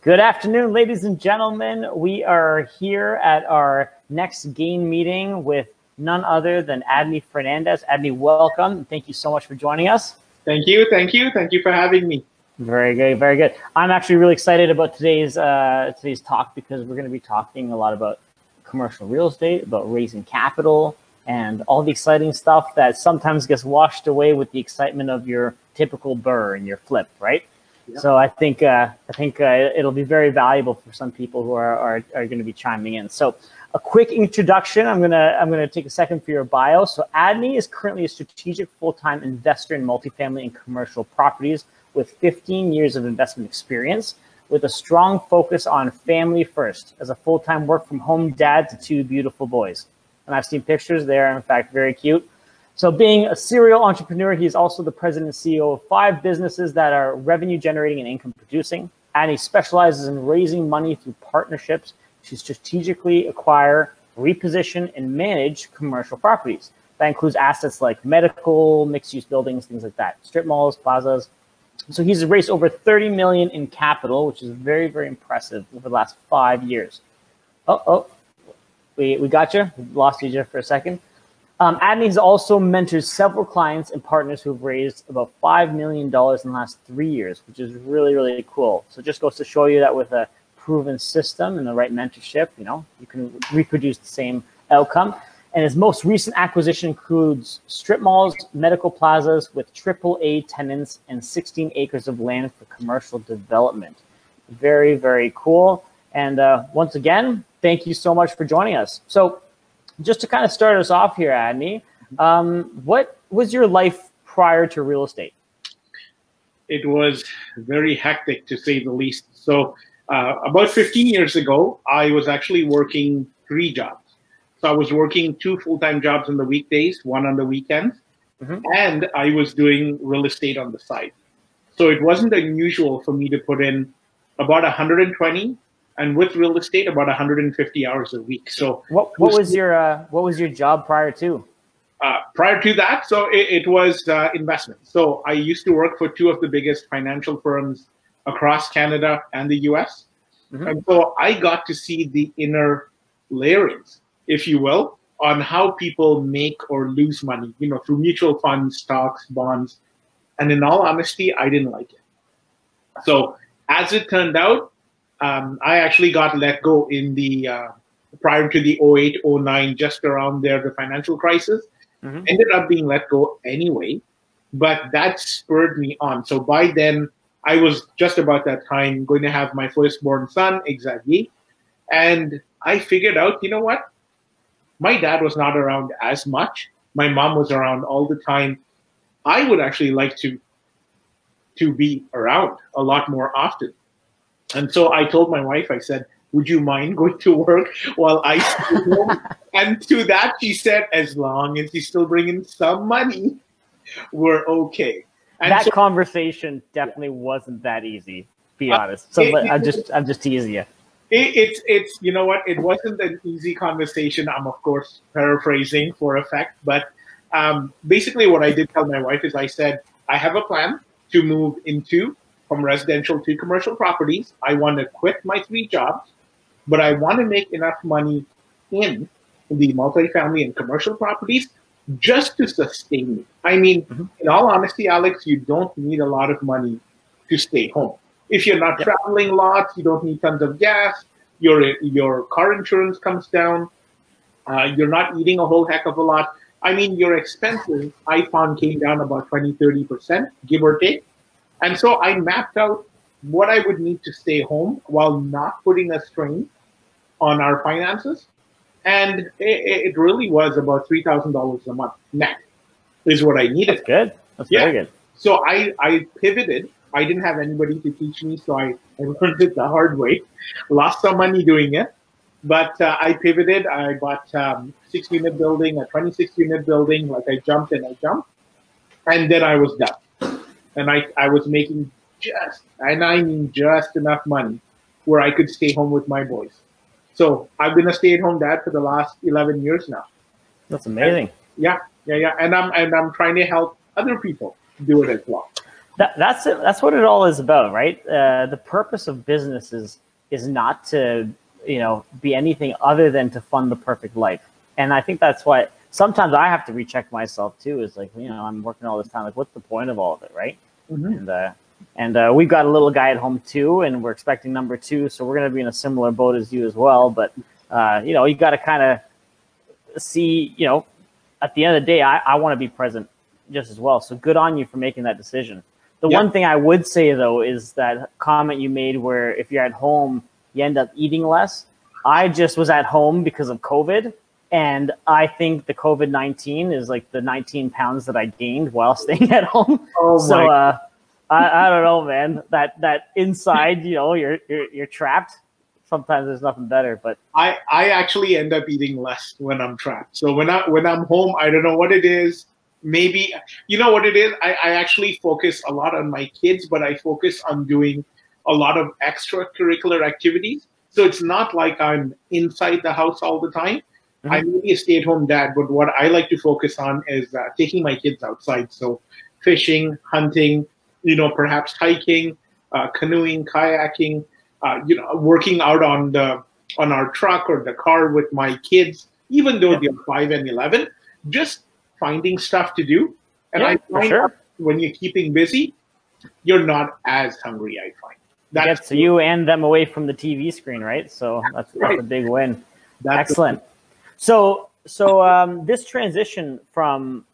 Good afternoon, ladies and gentlemen. We are here at our next GHAIN meeting with none other than Adney Fernandes. Adney, welcome. Thank you so much for joining us. Thank you. Thank you. Thank you for having me. Very good. Very good. I'm actually really excited about today's talk because we're going to be talking a lot about commercial real estate, about raising capital, and all the exciting stuff that sometimes gets washed away with the excitement of your typical BRRRR and your flip, right? Yep. So I think it'll be very valuable for some people who are going to be chiming in. So a quick introduction. I'm gonna take a second for your bio. So Adney is currently a strategic full-time investor in multifamily and commercial properties with 15 years of investment experience, with a strong focus on family first. As a full-time work-from-home dad to two beautiful boys, and I've seen pictures. They are in fact very cute. So being a serial entrepreneur, he's also the president and CEO of 5 businesses that are revenue generating and income producing. And he specializes in raising money through partnerships to strategically acquire, reposition, and manage commercial properties. That includes assets like medical, mixed-use buildings, things like that, strip malls, plazas. So he's raised over 30 million in capital, which is very, very impressive over the last 5 years. We got you. We lost you just for a second. Adney has also mentored several clients and partners who've raised about $5 million in the last 3 years, which is really, really cool. So it just goes to show you that with a proven system and the right mentorship, you can reproduce the same outcome. And his most recent acquisition includes strip malls, medical plazas with AAA tenants, and 16 acres of land for commercial development. Very, very cool. And once again, thank you so much for joining us. So just to kind of start us off here, Adney, what was your life prior to real estate? It was very hectic, to say the least. So about 15 years ago, I was actually working 3 jobs. So I was working 2 full-time jobs on the weekdays, 1 on the weekends, and I was doing real estate on the side. So it wasn't unusual for me to put in about 120, and with real estate, about 150 hours a week. So what was your job prior to? Prior to that, so it was investment. So I used to work for 2 of the biggest financial firms across Canada and the US. And so I got to see the inner layerings, if you will, on how people make or lose money, through mutual funds, stocks, bonds. And in all honesty, I didn't like it. So as it turned out, I actually got let go in the prior to the 08, 09, just around there, the financial crisis. Ended up being let go anyway, but that spurred me on. So by then, I was just about that time going to have my firstborn son, Xavier, and I figured out, you know what? My dad was not around as much. My mom was around all the time. I would actually like to be around a lot more often. And so I told my wife, I said, would you mind going to work while I stay home? And to that, she said, as long as you still bring in some money, we're okay. And that conversation definitely wasn't that easy, be honest. So I'm just teasing you. It's you know what? It wasn't an easy conversation. I'm, of course, paraphrasing for effect. But basically what I did tell my wife is I said, I have a plan to move from residential to commercial properties. I want to quit my 3 jobs, but I want to make enough money in the multifamily and commercial properties just to sustain me. I mean, in all honesty, Alex, you don't need a lot of money to stay home. If you're not traveling lots, you don't need tons of gas, your car insurance comes down, you're not eating a whole heck of a lot. I mean, your expenses, I found, came down about 20–30%, give or take. And so I mapped out what I would need to stay home while not putting a strain on our finances. And it really was about $3,000 a month net is what I needed. That's good. That's very good. So I pivoted. I didn't have anybody to teach me, so I learned it the hard way. Lost some money doing it. But I pivoted. I bought a 6-unit building, a 26-unit building. Like I jumped and I jumped. And then I was done. And I was making just enough money where I could stay home with my boys. So I've been a stay-at-home dad for the last 11 years now. That's amazing. And, yeah. And I'm trying to help other people do it as well. That's it. That's what it all is about, right? The purpose of business is not to, be anything other than to fund the perfect life. And I think that's why sometimes I have to recheck myself too. Is like, I'm working all this time. Like, what's the point of all of it, right? Mm-hmm. And we've got a little guy at home too, and we're expecting number 2, so we're going to be in a similar boat as you as well. But you got to kind of see, at the end of the day, I want to be present just as well. So good on you for making that decision. The one thing I would say, though, is that comment you made where if you're at home, you end up eating less. I just was at home because of COVID, and I think the COVID-19 is like the 19 pounds that I gained while staying at home. Oh, so I don't know, man. That inside, you're trapped. Sometimes there's nothing better, but I actually end up eating less when I'm trapped. So when I'm home, I don't know what it is. Maybe, what it is? I actually focus a lot on my kids, but I focus on doing a lot of extracurricular activities. So it's not like I'm inside the house all the time. Mm-hmm. I may be a stay-at-home dad, but what I like to focus on is taking my kids outside. So fishing, hunting, perhaps hiking, canoeing, kayaking, working out on our truck or the car with my kids, even though they're 5 and 11, just finding stuff to do. And I find when you're keeping busy, you're not as hungry, I find. That's you and them away from the TV screen, right? So that's a big win. Excellent. So this transition from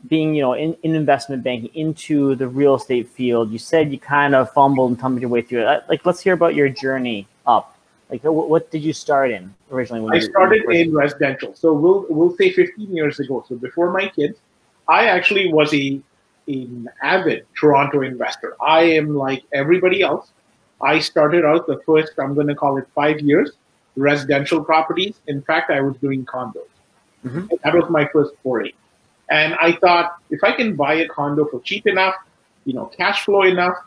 being, in investment banking into the real estate field, you said you kind of fumbled and tumbled your way through it. Like, let's hear about your journey up. Like, what did you start in originally? I started in residential. So we'll say 15 years ago. So before my kids, I actually was an avid Toronto investor. I am like everybody else. I started out the first, I'm going to call it 5 years, residential properties. In fact, I was doing condos. Mm-hmm. That was my first foray. And I thought, if I can buy a condo for cheap enough, cash flow enough,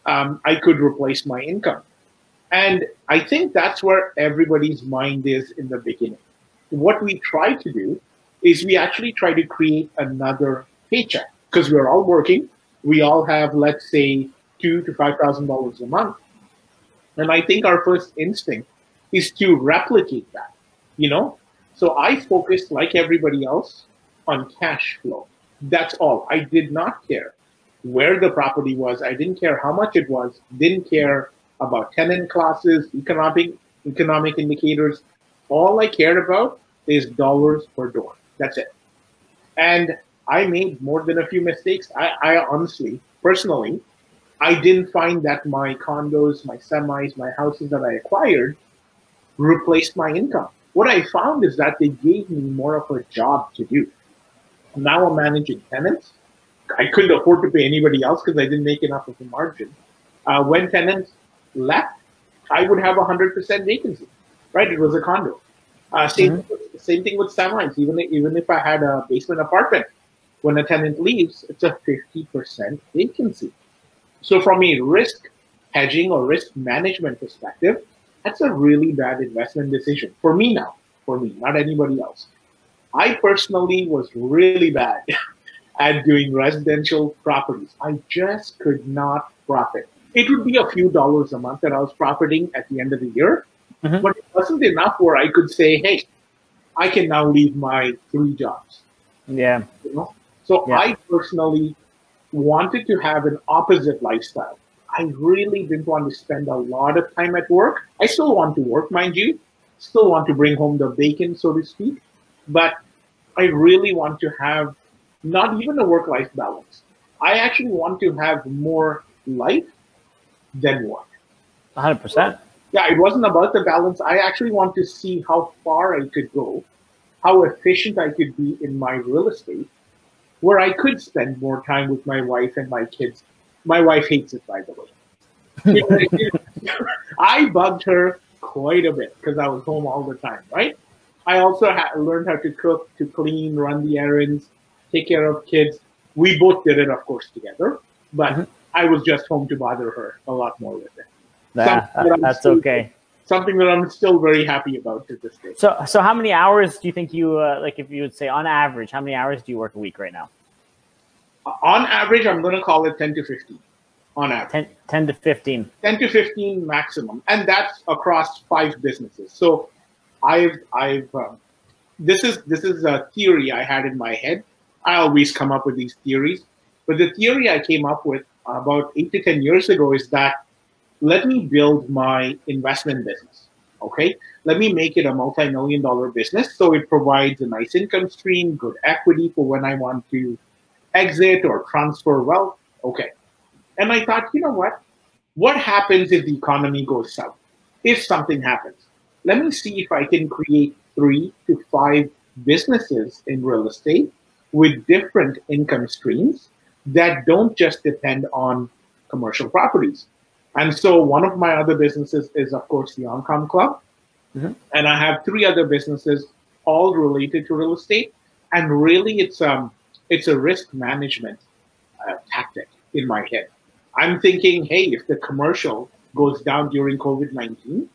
I could replace my income. And I think that's where everybody's mind is in the beginning. What we try to do is we actually try to create another paycheck because we're all working. We all have, let's say, $2,000 to $5,000 a month. And I think our first instinct is to replicate that, So I focused, like everybody else, on cash flow. That's all. I did not care where the property was. I didn't care how much it was. Didn't care about tenant classes, economic indicators. All I cared about is dollars per door. That's it. And I made more than a few mistakes. I honestly, personally, I didn't find that my condos, my semis, my houses that I acquired replaced my income. What I found is that they gave me more of a job to do. Now I'm managing tenants. I couldn't afford to pay anybody else because I didn't make enough of a margin. When tenants left, I would have 100% vacancy, right? It was a condo. Same thing with semis. Even if I had a basement apartment, when a tenant leaves, it's a 50% vacancy. So from a risk hedging or risk management perspective, that's a really bad investment decision for me now, not anybody else. I personally was really bad at doing residential properties. I just could not profit. It would be a few dollars a month that I was profiting at the end of the year, but it wasn't enough where I could say, hey, I can now leave my 3 jobs. Yeah. So I personally wanted to have an opposite lifestyle. I really didn't want to spend a lot of time at work. I still want to work, mind you, still want to bring home the bacon, so to speak, but I really want to have not even a work-life balance. I actually want to have more life than work. 100%. Yeah, it wasn't about the balance. I actually want to see how far I could go, how efficient I could be in my real estate, where I could spend more time with my wife and my kids. My wife hates it, by the way. I bugged her quite a bit because I was home all the time, right? I also learned how to cook, to clean, run the errands, take care of kids. We both did it, of course, together, but I was just home to bother her a lot more with it. That's okay. Something that I'm still very happy about to this day. So how many hours do you think you, like if you would say on average, how many hours do you work a week right now? On average, I'm going to call it 10 to 15 on average. 10 to 15. 10 to 15 maximum. And that's across 5 businesses. So I've this is a theory I had in my head. I always come up with these theories. But the theory I came up with about 8 to 10 years ago is that let me build my investment business, okay? Let me make it a multi-million-dollar business so it provides a nice income stream, good equity for when I want to exit or transfer wealth, okay. And I thought, you know what? What happens if the economy goes south? If something happens, let me see if I can create 3 to 5 businesses in real estate with different income streams that don't just depend on commercial properties. And so one of my other businesses is, of course, the Oncom Club. Mm-hmm. And I have 3 other businesses all related to real estate. And really, it's a risk management tactic in my head. I'm thinking, hey, if the commercial goes down during COVID-19,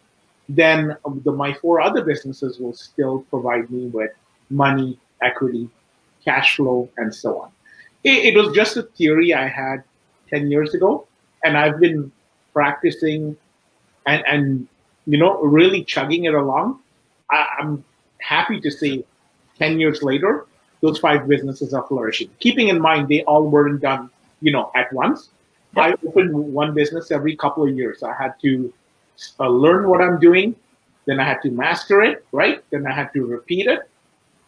then my 4 other businesses will still provide me with money, equity, cash flow, and so on. It was just a theory I had 10 years ago, and I've been practicing and really chugging it along. I'm happy to say 10 years later, those 5 businesses are flourishing. Keeping in mind, they all weren't done, at once. Yep. I opened one business every couple of years. I had to learn what I'm doing, then I had to master it, right? Then I had to repeat it.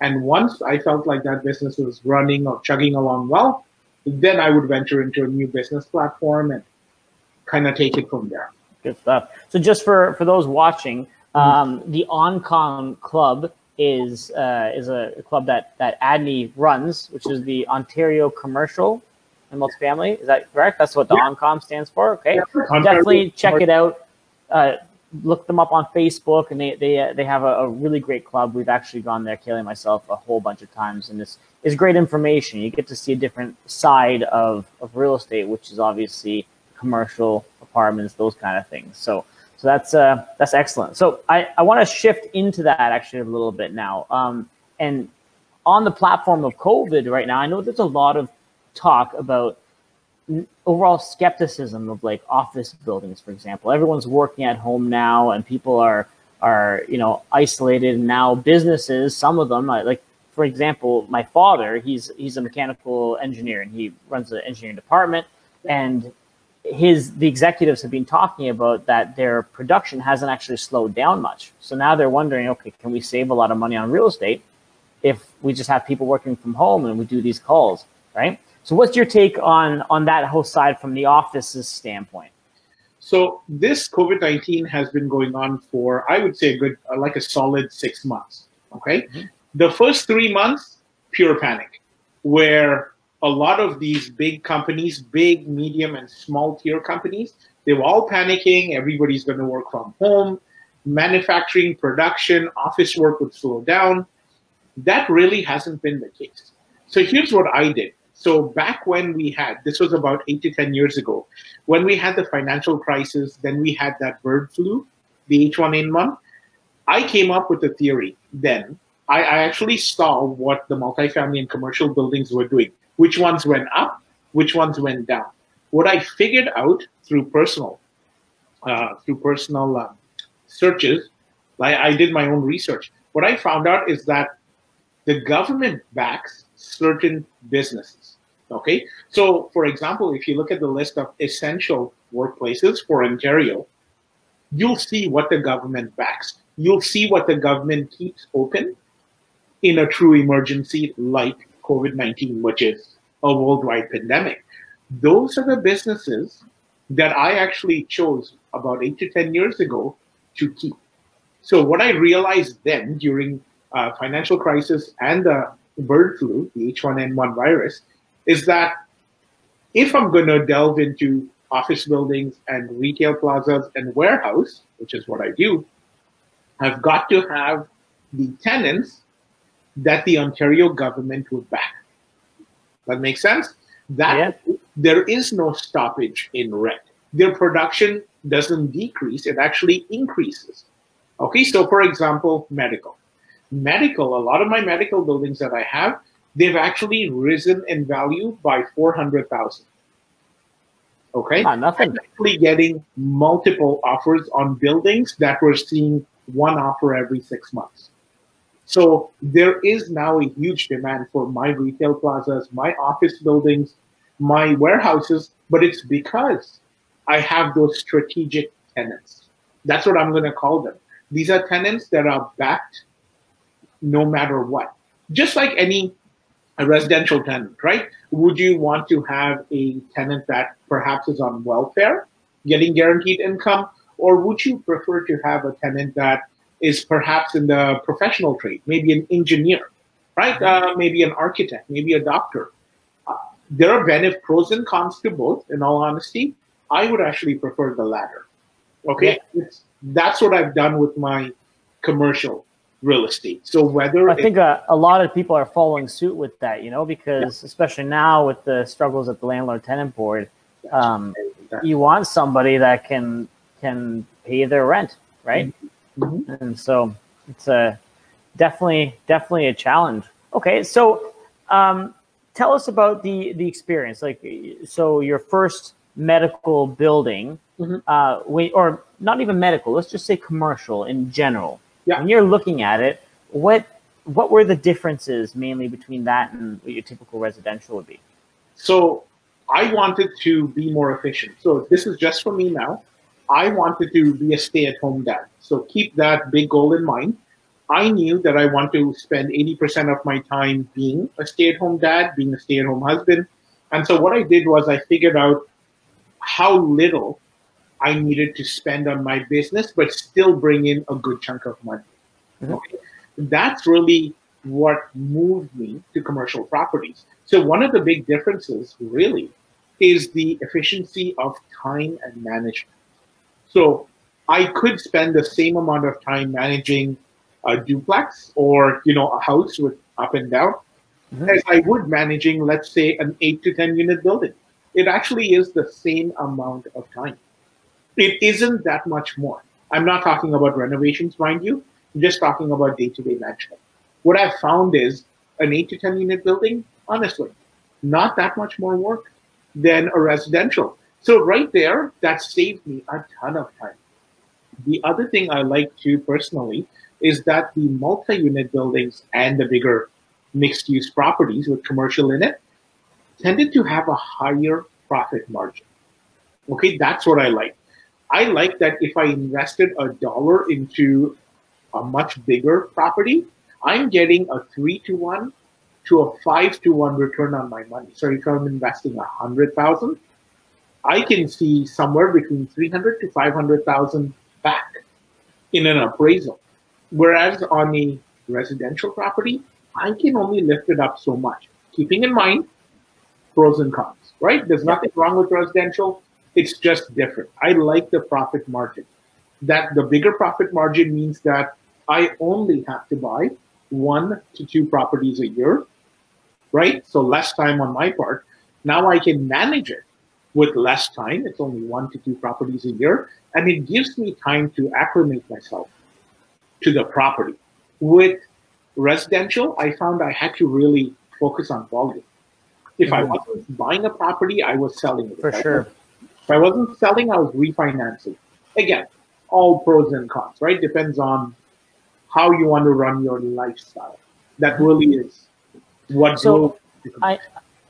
And once I felt like that business was running or chugging along well, then I would venture into a new business platform and kind of take it from there. Good stuff. So just for those watching, the Oncom Club is a club that Adney runs, which is the Ontario Commercial and Multifamily. Is that correct? That's what the Oncom stands for. Okay, yeah. Definitely check it out. Look them up on Facebook, and they have a really great club. We've actually gone there, Kaylee and myself, a whole bunch of times, and this is great information. You get to see a different side of real estate, which is obviously commercial, apartments, those kind of things. So that's excellent. So I want to shift into that actually a little bit now. And on the platform of COVID right now, I know there's a lot of talk about overall skepticism of like office buildings, for example. Everyone's working at home now, and people are isolated. And now businesses, some of them, like for example, my father, he's a mechanical engineer, and he runs the engineering department, and the executives have been talking about that their production hasn't actually slowed down much. So now they're wondering, okay, can we save a lot of money on real estate if we just have people working from home and we do these calls, right? So what's your take on that whole side from the office's standpoint? So this COVID-19 has been going on for, I would say, a solid 6 months, okay? Mm-hmm. The first 3 months, pure panic, where a lot of these big companies, big, medium, and small tier companies, they were all panicking. Everybody's going to work from home. Manufacturing, production, office work would slow down. That really hasn't been the case. So here's what I did. So back when this was about 8 to 10 years ago, when we had the financial crisis, then we had that bird flu, the H1N1, I came up with a theory then. I actually saw what the multifamily and commercial buildings were doing, which ones went up, which ones went down. What I figured out through personal searches, I did my own research. What I found out is that the government backs certain businesses, okay? So, for example, if you look at the list of essential workplaces for Ontario, you'll see what the government backs. You'll see what the government keeps open in a true emergency like COVID-19, which is a worldwide pandemic. Those are the businesses that I actually chose about 8 to 10 years ago to keep. So what I realized then during financial crisis and the bird flu, the H1N1 virus, is that if I'm going to delve into office buildings and retail plazas and warehouse, which is what I do, I've got to have the tenants that the Ontario government would back. That makes sense? There is no stoppage in rent. Their production doesn't decrease, it actually increases. Okay, so for example, medical. A lot of my medical buildings that I have, they've actually risen in value by 400,000. Okay, nothing. I'm actually getting multiple offers on buildings that were seeing one offer every 6 months. So there is now a huge demand for my retail plazas, my office buildings, my warehouses, but it's because I have those strategic tenants. That's what I'm going to call them. These are tenants that are backed no matter what. Just like a residential tenant, right? Would you want to have a tenant that perhaps is on welfare, getting guaranteed income, or would you prefer to have a tenant that is perhaps in the professional trade, maybe an engineer, right? Maybe an architect, maybe a doctor. There are pros and cons to both, in all honesty. I would actually prefer the latter. Okay, that's what I've done with my commercial real estate. So whether I think a lot of people are following suit with that, because especially now with the struggles at the landlord-tenant board, you want somebody that can pay their rent, right? Mm-hmm. And so it's definitely a challenge. Okay, so tell us about the experience. Like, so your first medical building, or not even medical, let's just say commercial in general. Yeah. When you're looking at it, what were the differences mainly between that and what your typical residential would be? So I wanted to be more efficient. So this is just for me now. I wanted to be a stay-at-home dad. So keep that big goal in mind. I knew that I want to spend 80% of my time being a stay-at-home dad, being a stay-at-home husband. And so what I did was I figured out how little I needed to spend on my business, but still bring in a good chunk of money. Mm-hmm. Okay? That's really what moved me to commercial properties. So one of the big differences really is the efficiency of time and management. So I could spend the same amount of time managing a duplex or, a house with up and down as I would managing, let's say, an 8 to 10 unit building. It actually is the same amount of time. It isn't that much more. I'm not talking about renovations, mind you. I'm just talking about day-to-day management. What I've found is an 8 to 10 unit building, honestly, not that much more work than a residential. So right there, that saved me a ton of time. The other thing I like too personally is that the multi-unit buildings and the bigger mixed-use properties with commercial in it tended to have a higher profit margin. Okay, that's what I like. I like that if I invested $1 into a much bigger property, I'm getting a 3-to-1 to a 5-to-1 return on my money. So if I'm investing $100,000, I can see somewhere between $300,000 to $500,000 back in an appraisal. Whereas on a residential property, I can only lift it up so much. Keeping in mind pros and cons, right? There's nothing wrong with residential. It's just different. I like the profit margin. That the bigger profit margin means that I only have to buy 1 to 2 properties a year, right? So less time on my part. Now I can manage it with less time. It's only 1 to 2 properties a year. And it gives me time to acclimate myself to the property. With residential, I found I had to really focus on volume. If I wasn't buying a property, I was selling it. For sure. If I wasn't selling, I was refinancing. Again, all pros and cons, right? Depends on how you want to run your lifestyle. That really is what. So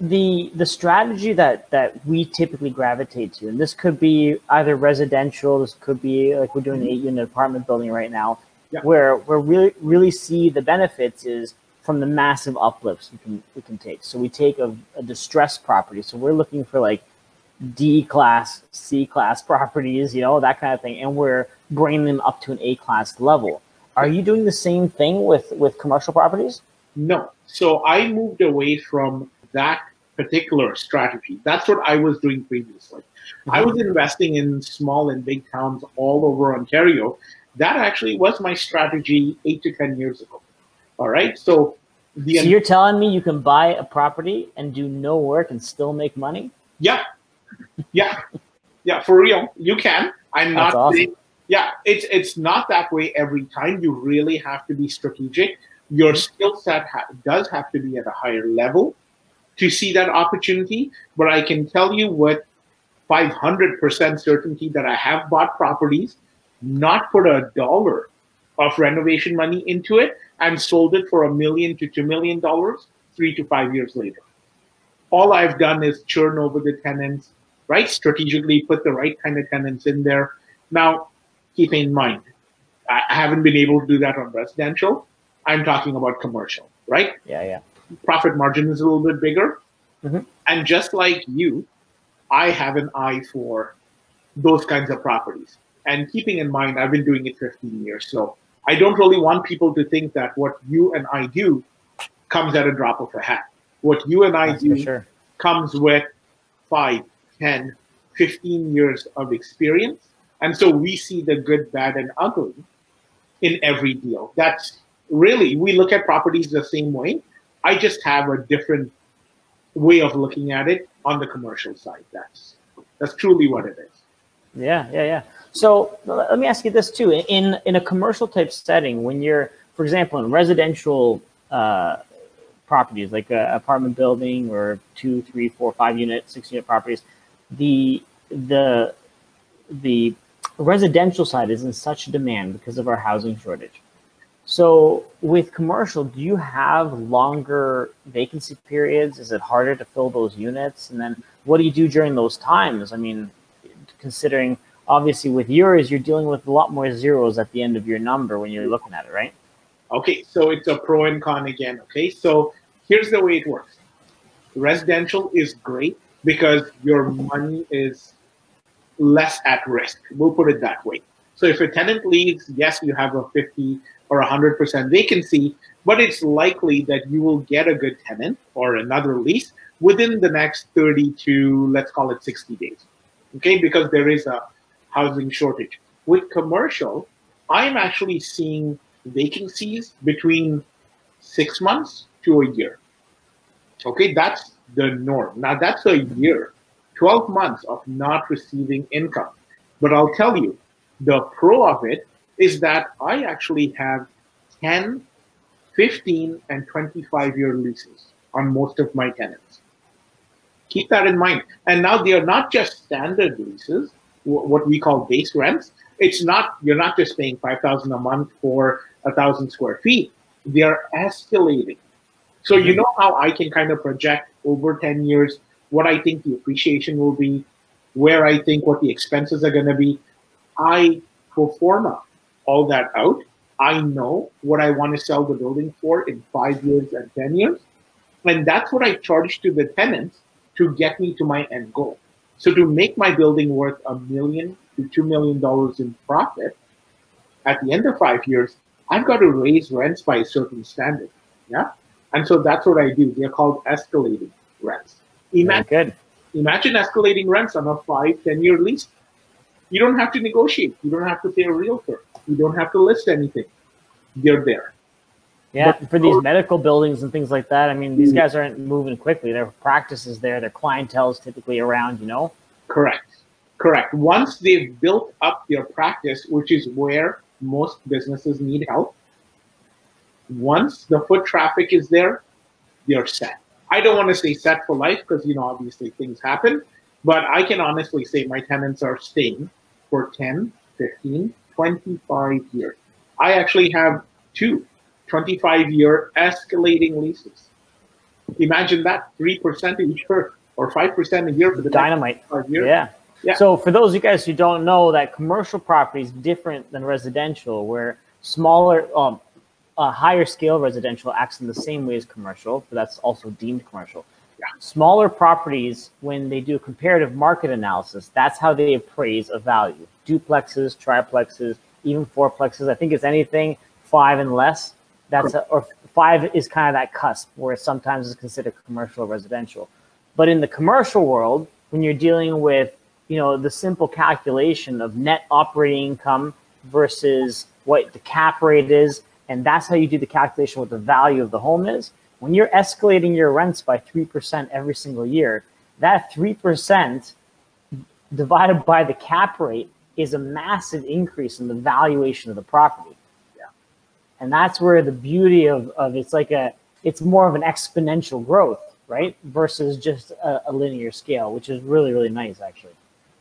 the strategy that we typically gravitate to, and this could be either residential, this could be like we're doing an 8-unit apartment building right now, where we really see the benefits is from the massive uplifts we can take. So we take a distressed property. So we're looking for like D-class, C-class properties, that kind of thing, and we're bringing them up to an A-class level. Are you doing the same thing with commercial properties? No. So I moved away from that particular strategy. That's what I was doing previously. I was investing in small and big towns all over Ontario. That actually was my strategy 8 to 10 years ago. All right. So you're telling me you can buy a property and do no work and still make money? Yeah. Yeah. Yeah, for real. You can. I'm not saying, it's not that way every time. You really have to be strategic. Your skill set does have to be at a higher level to see that opportunity. But I can tell you with 500% certainty that I have bought properties, not put a dollar of renovation money into it, and sold it for $1 million to $2 million 3 to 5 years later. All I've done is churn over the tenants, right? Strategically put the right kind of tenants in there. Now, keep in mind, I haven't been able to do that on residential. I'm talking about commercial, right? Yeah. Profit margin is a little bit bigger. Mm-hmm. And just like you, I have an eye for those kinds of properties. And keeping in mind, I've been doing it 15 years. So I don't really want people to think that what you and I do comes at a drop of a hat. What you and I do comes with 5, 10, 15 years of experience. And so we see the good, bad, and ugly in every deal. That's really, we look at properties the same way. I just have a different way of looking at it on the commercial side. That's truly what it is. Yeah. So let me ask you this too. In a commercial type setting, when you're, for example, in residential properties like an apartment building or 2, 3, 4, 5 unit, 6 unit properties, the residential side is in such demand because of our housing shortage. So with commercial, do you have longer vacancy periods? Is it harder to fill those units? And then what do you do during those times? I mean, considering obviously with yours, you're dealing with a lot more zeros at the end of your number when you're looking at it, right? Okay, so it's a pro and con again, okay? So here's the way it works. Residential is great because your money is less at risk. We'll put it that way. So if a tenant leaves, yes, you have a 50 or 100% vacancy, but it's likely that you will get a good tenant or another lease within the next 30 to, let's call it 60 days, okay? Because there is a housing shortage. With commercial, I'm actually seeing vacancies between 6 months to a year. Okay, that's the norm. Now that's a year, 12 months of not receiving income. But I'll tell you, the pro of it is that I actually have 10, 15, and 25-year leases on most of my tenants. Keep that in mind. And now they are not just standard leases, what we call base rents. It's not, you're not just paying $5,000 a month for 1,000 square feet. They are escalating. So you know how I can kind of project over 10 years what I think the appreciation will be, where I think what the expenses are going to be. I pro forma all that out. I know what I want to sell the building for in 5 years and 10 years. And that's what I charge to the tenants to get me to my end goal. So to make my building worth $1 million to $2 million in profit at the end of 5 years, I've got to raise rents by a certain standard. Yeah. And so that's what I do. They're called escalating rents. Imagine escalating rents on a 5-10 year lease. You don't have to negotiate. You don't have to pay a realtor. You don't have to list anything. They're there. Yeah, but for these medical buildings and things like that, I mean, these guys aren't moving quickly. Their practice is there. Their clientele is typically around, you know? Correct. Once they've built up their practice, which is where most businesses need help, once the foot traffic is there, they're set. I don't want to say set for life because, you know, obviously things happen, but I can honestly say my tenants are staying for 10, 15, 25 years. I actually have 2 25-year escalating leases. Imagine that, 3% a year or 5% a year for the dynamite. Next 5 years. Yeah. So for those of you guys who don't know, that commercial property is different than residential, where smaller, higher scale residential acts in the same way as commercial, but that's also deemed commercial. Yeah. Smaller properties, when they do a comparative market analysis, that's how they appraise a value. Duplexes, triplexes, even fourplexes. I think it's anything 5 and less. Or 5 is kind of that cusp where sometimes it's considered commercial or residential. But in the commercial world, when you're dealing with, you know, the simple calculation of net operating income versus what the cap rate is, and that's how you do the calculation what the value of the home is. When you're escalating your rents by 3% every single year, that 3% divided by the cap rate is a massive increase in the valuation of the property. And that's where the beauty of it's more of an exponential growth, right? Versus just a linear scale, which is really, really nice, actually.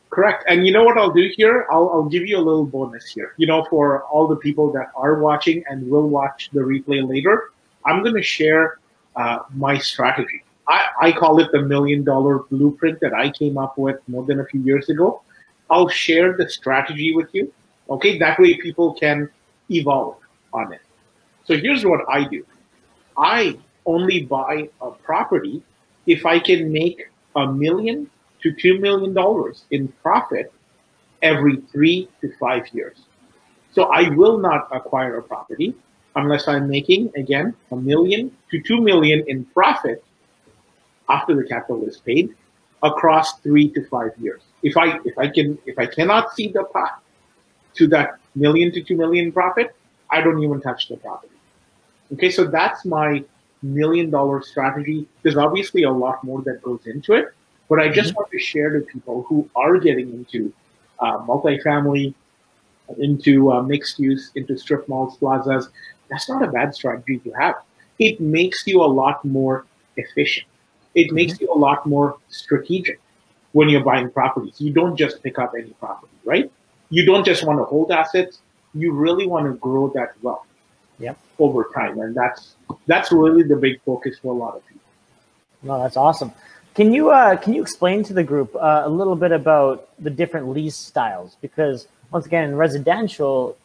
Correct. And you know what I'll do here? I'll give you a little bonus here. For all the people that are watching and will watch the replay later, I'm going to share my strategy. I call it the $1 million blueprint that I came up with more than a few years ago. I'll share the strategy with you. Okay, that way people can evolve on it. So here's what I do. I only buy a property if I can make $1 million to $2 million in profit every 3 to 5 years. So I will not acquire a property unless I'm making, again, $1 million to $2 million in profit after the capital is paid across 3 to 5 years. If I cannot see the path to that $1 million to $2 million profit, I don't even touch the property. Okay, so that's my $1 million strategy. There's obviously a lot more that goes into it, but I just want to share to people who are getting into multifamily, into mixed use, into strip malls, plazas. That's not a bad strategy to have. It makes you a lot more efficient. It makes you a lot more strategic when you're buying properties. You don't just pick up any property, right? You don't just want to hold assets. You really want to grow that wealth over time. And that's really the big focus for a lot of people. No, that's awesome. Can you explain to the group a little bit about the different lease styles? Because once again, in residential,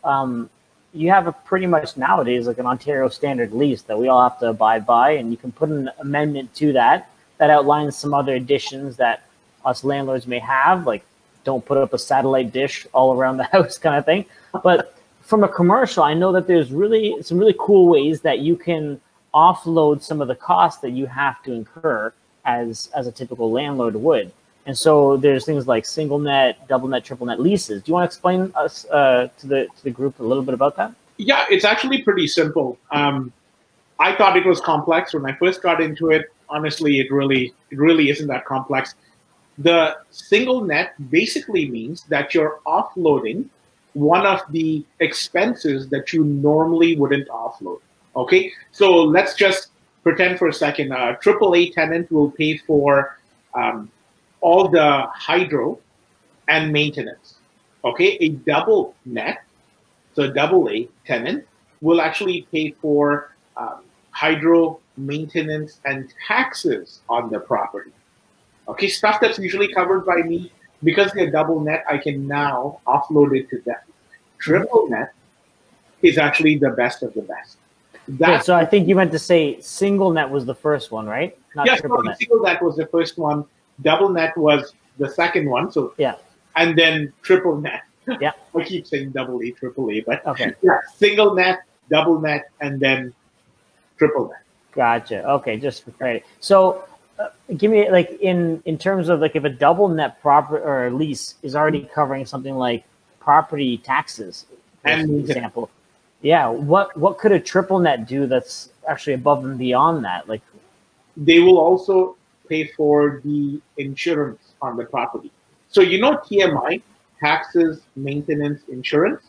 you have a pretty much nowadays like an Ontario standard lease that we all have to abide by, and you can put an amendment to that outlines some other additions that us landlords may have, like don't put up a satellite dish all around the house kind of thing. But from a commercial, I know that there's some really cool ways that you can offload some of the costs that you have to incur as a typical landlord would. And so there's things like single net, double net, triple net leases. Do you want to explain us to the group a little bit about that? Yeah, it's actually pretty simple. I thought it was complex when I first got into it. Honestly, it really isn't that complex. The single net basically means that you're offloading one of the expenses that you normally wouldn't offload. Okay, so let's just pretend for a second a AAA tenant will pay for all the hydro and maintenance. Okay, a double net, so a double A tenant will actually pay for hydro, maintenance, and taxes on the property. Okay, stuff that's usually covered by me. Because they're double net, I can now offload it to them. Triple net is actually the best of the best. So I think you meant to say single net was the first one, right? Not triple net. Single net was the first one. Double net was the second one. So yeah, and then triple net. Yeah, I keep saying double A, triple A, but okay. Yeah, single net, double net, and then triple net. Gotcha. Okay, just for clarity. So give me like in terms of like if a double net property or lease is already covering something like property taxes, as an example. Yeah, what could a triple net do that's actually above and beyond that? Like, they will also pay for the insurance on the property. So TMI, taxes, maintenance, insurance.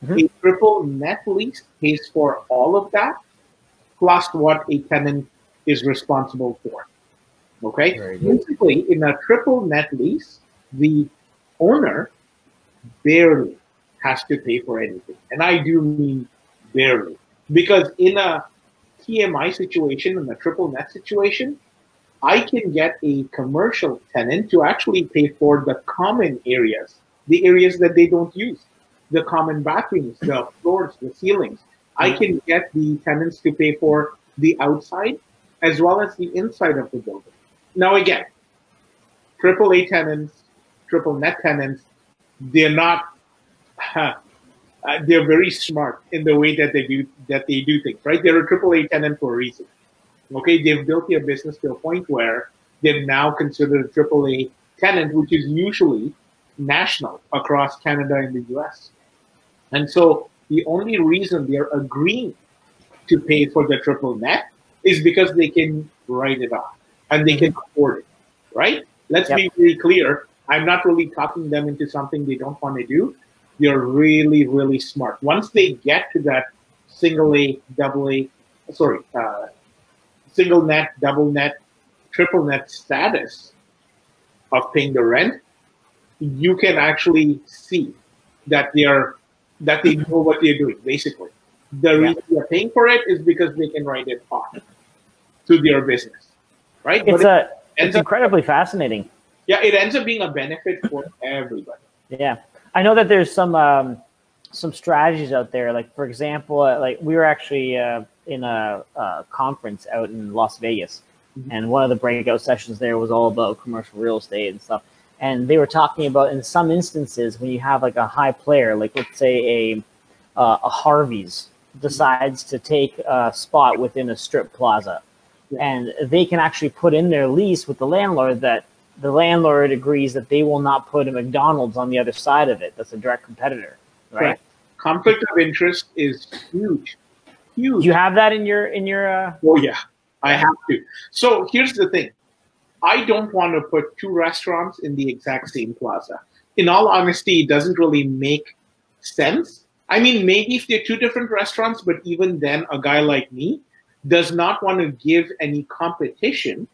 A triple net lease pays for all of that, plus what a tenant is responsible for. Okay, basically in a triple net lease, the owner barely has to pay for anything, and I do mean barely, because in a TMI situation, in a triple net situation, I can get a commercial tenant to actually pay for the common areas, the areas that they don't use, the common bathrooms, the floors, the ceilings. I can get the tenants to pay for the outside as well as the inside of the building. Now again, triple A tenants, triple net tenants, they're not. They're very smart in the way that they do things, right? They're a triple A tenant for a reason. Okay, they've built their business to a point where they're now considered a triple A tenant, which is usually national across Canada and the US. And so the only reason they're agreeing to pay for the triple net is because they can write it off and they can afford it, right? Let's be very clear. I'm not really talking them into something they don't want to do. They're really, really smart. Once they get to that single A, single net, double net, triple net status of paying the rent, you can actually see that they know what they're doing. Basically, the reason they're paying for it is because they can write it off to their business, right? It's incredibly fascinating. Yeah, it ends up being a benefit for everybody. Yeah, I know that there's some strategies out there. Like, for example, like we were actually in a conference out in Las Vegas, and one of the breakout sessions there was all about commercial real estate and stuff. And they were talking about, in some instances, when you have like a high player, like let's say a Harvey's decides to take a spot within a strip plaza, and they can actually put in their lease with the landlord that the landlord agrees that they will not put a McDonald's on the other side of it. That's a direct competitor, right? Conflict of interest is huge, huge. Do you have that in your? Oh yeah, I have to. So here's the thing. I don't want to put two restaurants in the exact same plaza. In all honesty, it doesn't really make sense. I mean, maybe if they're two different restaurants, but even then, a guy like me does not want to give any competition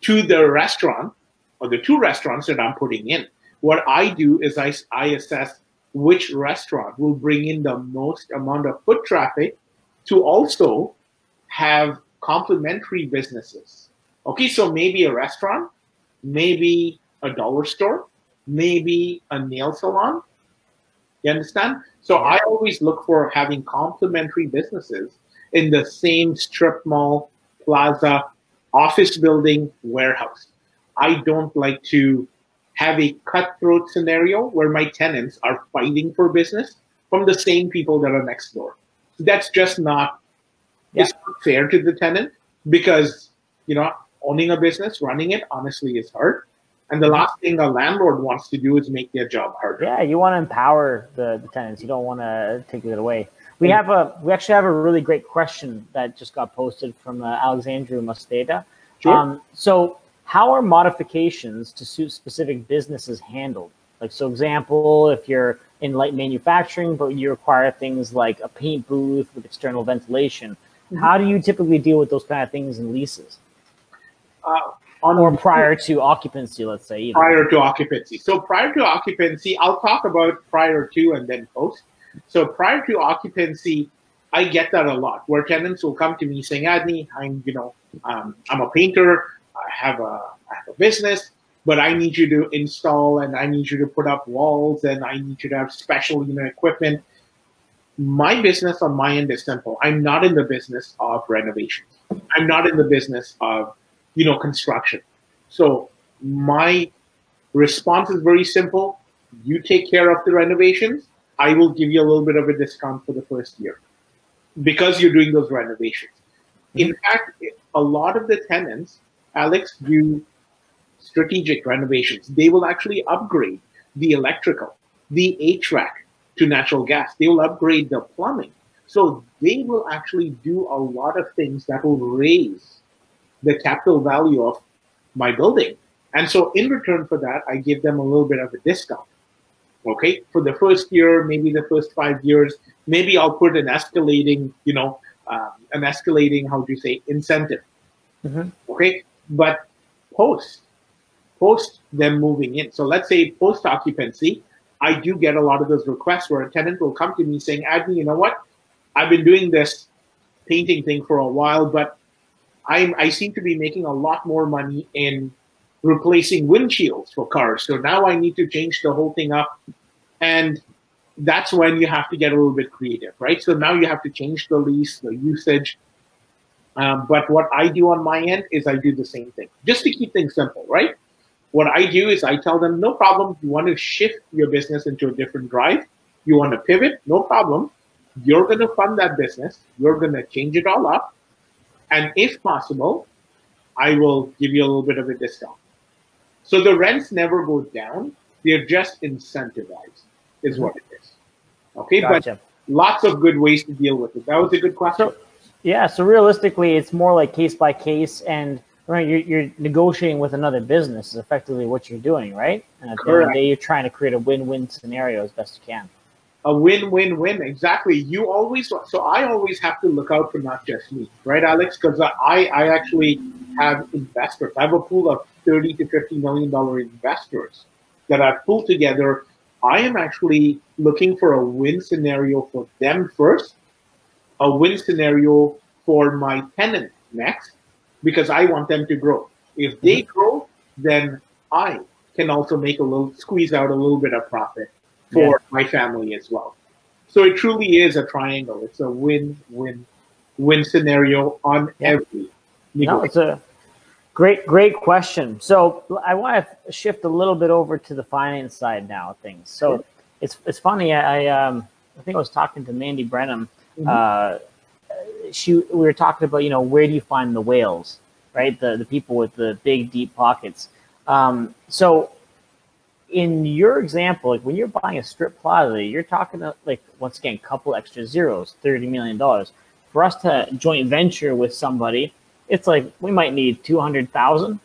to the restaurant or the two restaurants that I'm putting in. What I do is I assess which restaurant will bring in the most amount of foot traffic to also have complementary businesses. Okay, so maybe a restaurant, maybe a dollar store, maybe a nail salon. You understand? So I always look for having complementary businesses in the same strip mall, plaza, office building, warehouse. I don't like to have a cutthroat scenario where my tenants are fighting for business from the same people that are next door. That's just not, it's not fair to the tenant, because, you know, owning a business, running it, honestly, is hard. And the last thing a landlord wants to do is make their job harder. Yeah, you want to empower the tenants. You don't want to take it away. We actually have a really great question that just got posted from Alexandru Mosteda. Sure. So how are modifications to suit specific businesses handled? Like, so example, if you're in light manufacturing, but you require things like a paint booth with external ventilation, how do you typically deal with those kind of things in leases? Or prior to occupancy, let's say. Prior to occupancy. So prior to occupancy, I'll talk about prior to and then post. So prior to occupancy, I get that a lot, where tenants will come to me saying, Adney, I'm a painter, I have a business, but I need you to install and I need you to put up walls and I need you to have special equipment. My business on my end is simple. I'm not in the business of renovations. I'm not in the business of construction. So my response is very simple. You take care of the renovations. I will give you a little bit of a discount for the first year because you're doing those renovations. In fact, a lot of the tenants, Alex, do strategic renovations. They will actually upgrade the electrical, the HVAC to natural gas. They will upgrade the plumbing. So they will actually do a lot of things that will raise the capital value of my building. And so in return for that, I give them a little bit of a discount. Okay, for the first year, maybe the first 5 years, maybe I'll put an escalating, incentive. Okay, but post them moving in. So let's say post occupancy, I do get a lot of those requests where a tenant will come to me saying, Adney, you know what? I've been doing this painting thing for a while, but I seem to be making a lot more money in replacing windshields for cars. So now I need to change the whole thing up. And that's when you have to get a little bit creative, right? So now you have to change the lease, the usage. But what I do on my end is I do the same thing, just to keep things simple, right? What I do is I tell them, no problem. You want to shift your business into a different drive. You want to pivot, no problem. You're going to fund that business. You're going to change it all up. And if possible, I will give you a little bit of a discount. So the rents never go down. They're just incentivized, is what it is. Okay, gotcha. But lots of good ways to deal with it. That was a good question. So realistically, it's more like case by case, and right, you're negotiating with another business is effectively what you're doing, right? And at the end of the day, you're trying to create a win-win scenario as best you can. A win-win-win, exactly. So I always have to look out for not just me, right, Alex? Because I actually have investors. I have a pool of 30 to $50 million investors that I've pulled together. I am actually looking for a win scenario for them first, a win scenario for my tenant next, because I want them to grow. If they grow, then I can also squeeze out a little bit of profit for my family as well. So it truly is a triangle. It's a win-win-win scenario on every No, it's a great question. So I want to shift a little bit over to the finance side now of things. So it's funny. I think I was talking to Mandy Brenham. We were talking about, where do you find the whales, right? The people with the big, deep pockets. So in your example, like when you're buying a strip plaza, you're talking like, once again, couple extra zeros, $30 million. For us to joint venture with somebody, it's like we might need 200,000,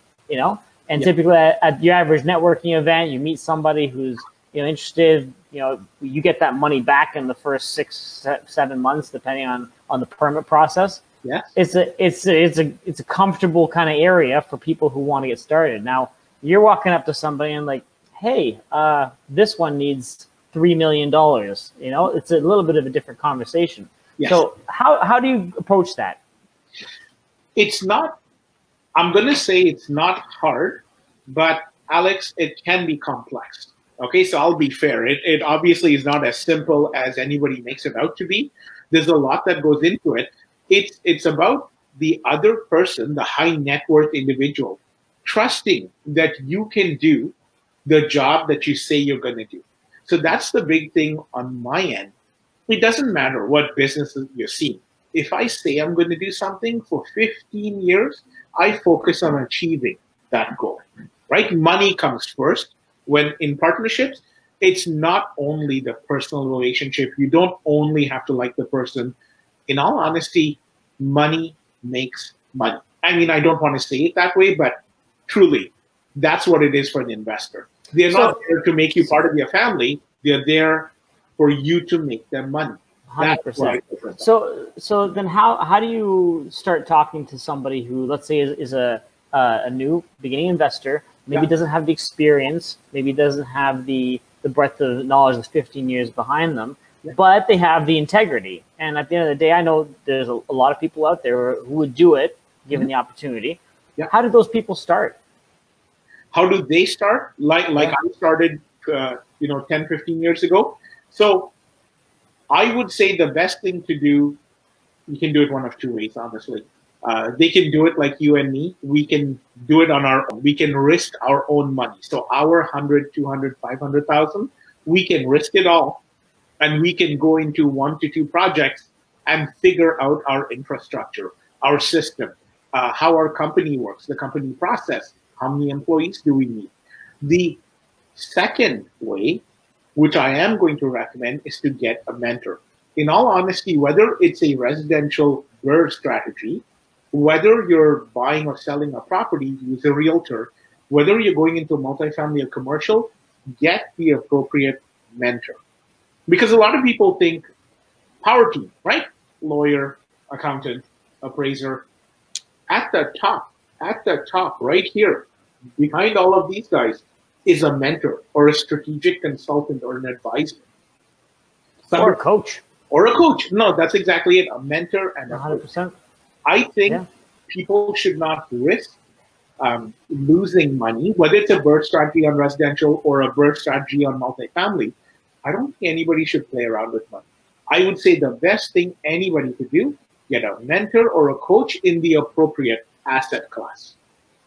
and typically at your average networking event, you meet somebody who's interested, you get that money back in the first 6-7 months, depending on the permit process. Yeah, it's a comfortable kind of area for people who want to get started. Now you're walking up to somebody and like, hey, this one needs $3 million. It's a little bit of a different conversation. Yes. So how do you approach that? It's not, I'm going to say it's not hard, but Alex, it can be complex. Okay, so I'll be fair. It obviously is not as simple as anybody makes it out to be. There's a lot that goes into it. It's about the other person, the high net worth individual, trusting that you can do the job that you say you're going to do. So that's the big thing on my end. It doesn't matter what businesses you're seeing. If I say I'm going to do something for 15 years, I focus on achieving that goal, right? Money comes first. When in partnerships, it's not only the personal relationship. You don't only have to like the person. In all honesty, money makes money. I mean, I don't want to say it that way, but truly, that's what it is for an investor. They're not there to make you part of your family. They're there for you to make them money. 100%. So then how do you start talking to somebody who, let's say, is a new beginning investor, maybe doesn't have the experience, maybe doesn't have the breadth of knowledge that's 15 years behind them, but they have the integrity. And at the end of the day, I know there's a lot of people out there who would do it given the opportunity. How did those people start? How do they start? Like I started, 10, 15 years ago. So I would say the best thing to do, you can do it one of two ways, honestly. They can do it like you and me. We can do it on our own. We can risk our own money. So our 100, 200, 500,000, we can risk it all. And we can go into 1 to 2 projects and figure out our infrastructure, our system, how our company works, the company process, how many employees do we need. The second way, which I am going to recommend, is to get a mentor. In all honesty, whether it's a residential BRRRR strategy, whether you're buying or selling a property, use a realtor, whether you're going into multifamily or commercial, get the appropriate mentor. Because a lot of people think power team, right? Lawyer, accountant, appraiser. At the top, right here, behind all of these guys, is a mentor or a strategic consultant or an advisor. Or a coach. Or a coach. No, that's exactly it. A mentor and a 100%. coach. I think people should not risk losing money, whether it's a BRRRR strategy on residential or a BRRRR strategy on multifamily. I don't think anybody should play around with money. I would say the best thing anybody could do, get a mentor or a coach in the appropriate asset class,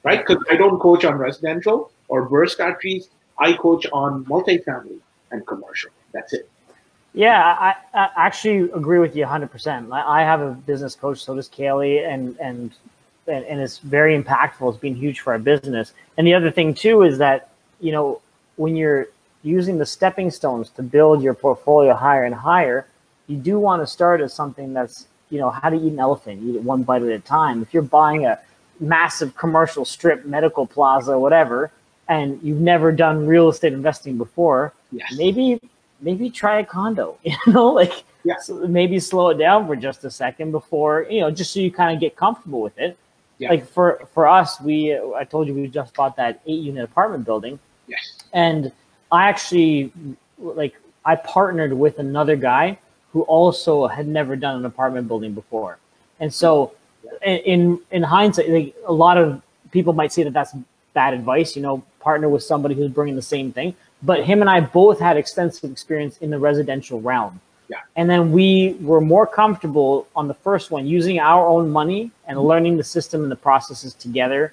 right? Because I don't coach on residential or BRRRR strategies. I coach on multifamily and commercial. That's it. Yeah, I actually agree with you 100%. I have a business coach, so does Kaylee, and it's very impactful. It's been huge for our business. And the other thing too is that, when you're using the stepping stones to build your portfolio higher and higher, you do want to start as something that's, how to eat an elephant, eat it one bite at a time. If you're buying a massive commercial strip, medical plaza, whatever, and you've never done real estate investing before, maybe maybe try a condo, like so maybe slow it down for just a second before, just so you kind of get comfortable with it. Yeah. Like for us, I told you we just bought that 8-unit apartment building. Yes. And I actually, I partnered with another guy who also had never done an apartment building before. And so in hindsight, like, a lot of people might say that that's bad advice, partner with somebody who's bringing the same thing. But him and I both had extensive experience in the residential realm. Yeah. And then we were more comfortable on the first one using our own money and learning the system and the processes together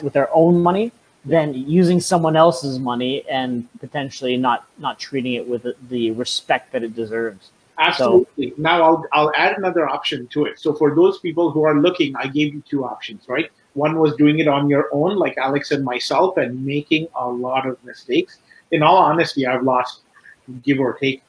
with our own money than using someone else's money and potentially not treating it with the respect that it deserves. Absolutely. So, now I'll add another option to it. So for those people who are looking, I gave you 2 options, right? One was doing it on your own, like Alex and myself, and making a lot of mistakes. In all honesty, I've lost, give or take,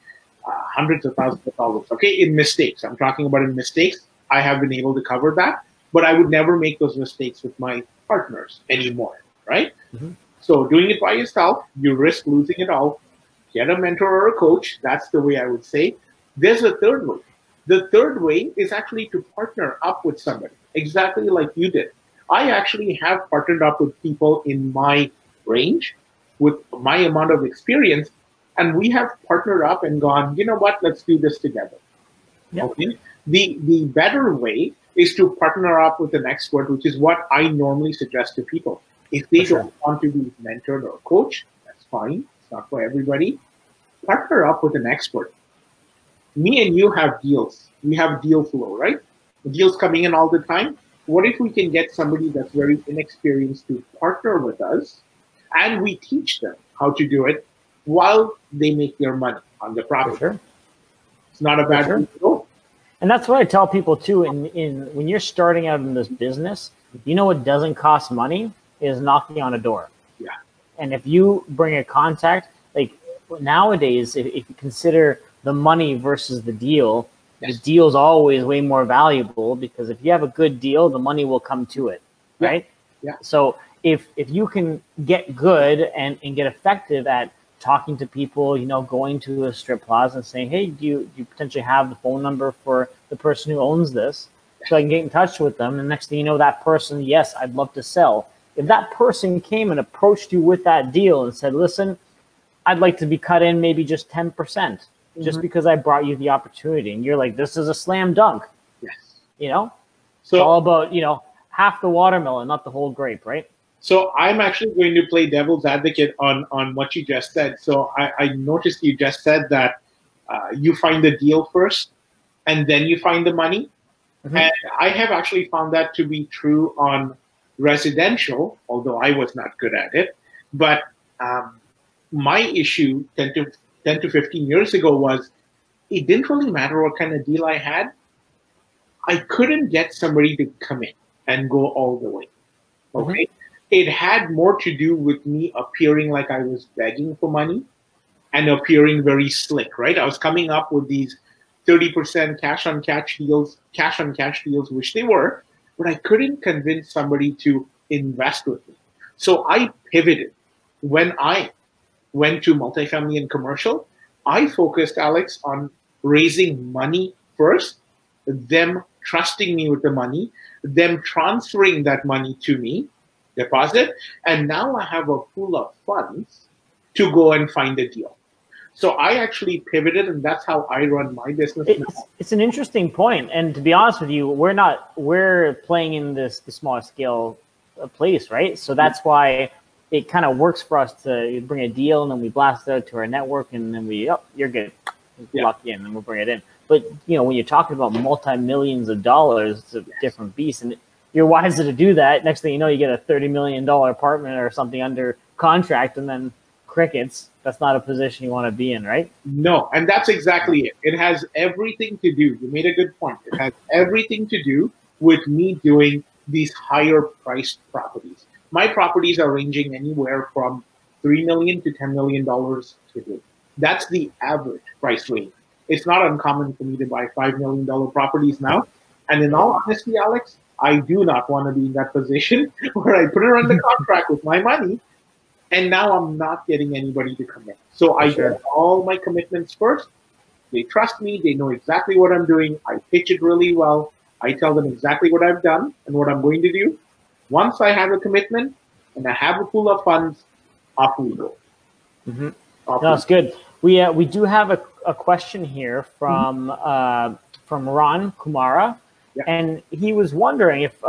hundreds of thousands of dollars, okay, in mistakes. I'm talking about in mistakes. I have been able to cover that, but I would never make those mistakes with my partners anymore, right? Mm-hmm. So doing it by yourself, you risk losing it all. Get a mentor or a coach. That's the way I would say. There's a third way. The third way is actually to partner up with somebody, exactly like you did. I actually have partnered up with people in my range, with my amount of experience, and we have partnered up and gone, you know what, let's do this together. Yep. Okay. The better way is to partner up with an expert, which is what I normally suggest to people. If they don't want to be mentored or coached, that's fine. It's not for everybody. Partner up with an expert. Me and you have deals. We have deal flow, right? The deals coming in all the time. What if we can get somebody that's very inexperienced to partner with us, and we teach them how to do it while they make their money on the property? Sure. It's not a bad thing to go. And that's what I tell people too. In when you're starting out in this business, what doesn't cost money is knocking on a door. Yeah. And if you bring a contact, like nowadays, if you consider the money versus the deal, the deal is always way more valuable, because if you have a good deal, the money will come to it, right? Yeah. So if you can get good and get effective at talking to people, going to a strip plaza and saying, hey, do you potentially have the phone number for the person who owns this, so I can get in touch with them? And next thing you know, that person, yes, I'd love to sell. If that person came and approached you with that deal and said, listen, I'd like to be cut in maybe just 10%, just because I brought you the opportunity, and you're like, this is a slam dunk. Yes. So it's all about, half the watermelon, not the whole grape, right? So I'm actually going to play devil's advocate on what you just said. So I noticed you just said that you find the deal first and then you find the money. Mm-hmm. And I have actually found that to be true on residential, although I was not good at it. But my issue 10 to 15 years ago was, it didn't really matter what kind of deal I had. I couldn't get somebody to come in and go all the way. Okay. Mm-hmm. It had more to do with me appearing like I was begging for money and appearing very slick, right? I was coming up with these 30% cash on cash deals, which they were, but I couldn't convince somebody to invest with me. So I pivoted. When I went to multifamily and commercial, I focused, Alex, on raising money first, them trusting me with the money, them transferring that money to me, deposit, and now I have a pool of funds to go and find a deal. So I actually pivoted, and that's how I run my business now. It's an interesting point, and to be honest with you, we're playing in this smaller scale place, right? So that's why it kind of works for us to bring a deal, and then we blast it out to our network, and then you're good, lock you in, and then we'll bring it in. But when you're talking about multi-millions of dollars, it's a different beast, and you're wiser to do that. Next thing you know, you get a $30 million apartment or something under contract, and then crickets. That's not a position you want to be in, right? No, and that's exactly it. It has everything to do. You made a good point. It has everything to do with me doing these higher priced properties. My properties are ranging anywhere from $3 million to $10 million today. That's the average price range. It's not uncommon for me to buy $5 million properties now. And in all honesty, Alex, I do not want to be in that position where I put her under contract with my money And now I'm not getting anybody to commit. So I get all my commitments first. They trust me. They know exactly what I'm doing. I pitch it really well. I tell them exactly what I've done and what I'm going to do. Once I have a commitment and I have a pool of funds, off we go. Mm-hmm. No, that's good. We do have a question here from Ron Kumara, and he was wondering if